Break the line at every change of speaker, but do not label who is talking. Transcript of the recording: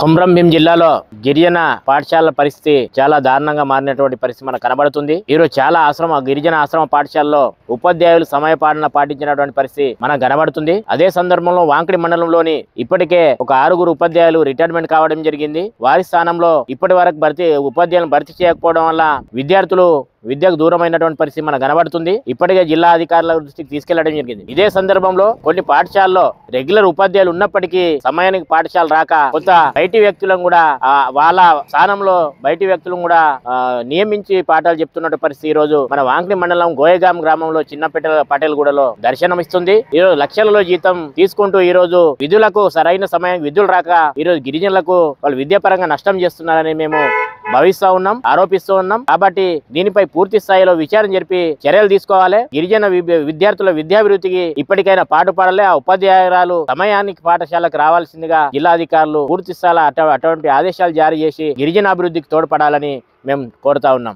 కొమరం భీం జిల్లాలో గిరిజన పాఠశాలల పరిస్థితి చాలా దారుణంగా మారినటువంటి పరిస్థితి మనకు కనబడుతుంది. ఈరోజు చాలా గిరిజన ఆశ్రమ పాఠశాలలో ఉపాధ్యాయులు సమయపాలన పాటించినటువంటి పరిస్థితి మనకు కనబడుతుంది. అదే సందర్భంలో వాంకిడి మండలంలోని ఇప్పటికే ఒక 6 ఉపాధ్యాయులు రిటైర్మెంట్ కావడం జరిగింది. వారి స్థానంలో ఇప్పటి వరకు ఉపాధ్యాయులను భర్తీ చేయకపోవడం వల్ల విద్యార్థులు విద్యకు దూరమైనటువంటి పరిస్థితి మనకు కనబడుతుంది. ఇప్పటికే జిల్లా అధికారుల దృష్టికి తీసుకెళ్లడం జరిగింది. ఇదే సందర్భంలో కొన్ని పాఠశాలలో రెగ్యులర్ ఉపాధ్యాయులు ఉన్నప్పటికీ సమయానికి పాఠశాల రాక కొంత బయటి వ్యక్తులను కూడా వాళ్ళ స్థానంలో బయటి వ్యక్తులను కూడా నియమించి పాఠాలు చెప్తున్న పరిస్థితి ఈ రోజు మన వాంకిడి మండలం గోయగాం గ్రామంలో చిన్నపేట పటేల్గూడలో దర్శనమిస్తుంది. ఈ రోజు లక్షలలో జీతం తీసుకుంటూ ఈ రోజు విధులకు సరైన సమయానికి విధులు రాక ఈ రోజు గిరిజనులకు వాళ్ళు విద్యాపరంగా నష్టం చేస్తున్నారని మేము భావిస్తూ ఉన్నాం, ఆరోపిస్తూ ఉన్నాం. కాబట్టి దీనిపై పూర్తి స్థాయిలో విచారణ జరిపి చర్యలు తీసుకోవాలి. గిరిజన విద్యార్థుల విద్యాభివృద్ధికి ఇప్పటికైనా పాటుపడాలి. ఆ ఉపాధ్యాయురాలు సమయానికి పాఠశాలకు రావాల్సిందిగా జిల్లాధికారులు పూర్తి స్థాయిలో అటువంటి ఆదేశాలు జారీ చేసి గిరిజన అభివృద్ధికి తోడ్పడాలని మేము కోరుతా ఉన్నాం.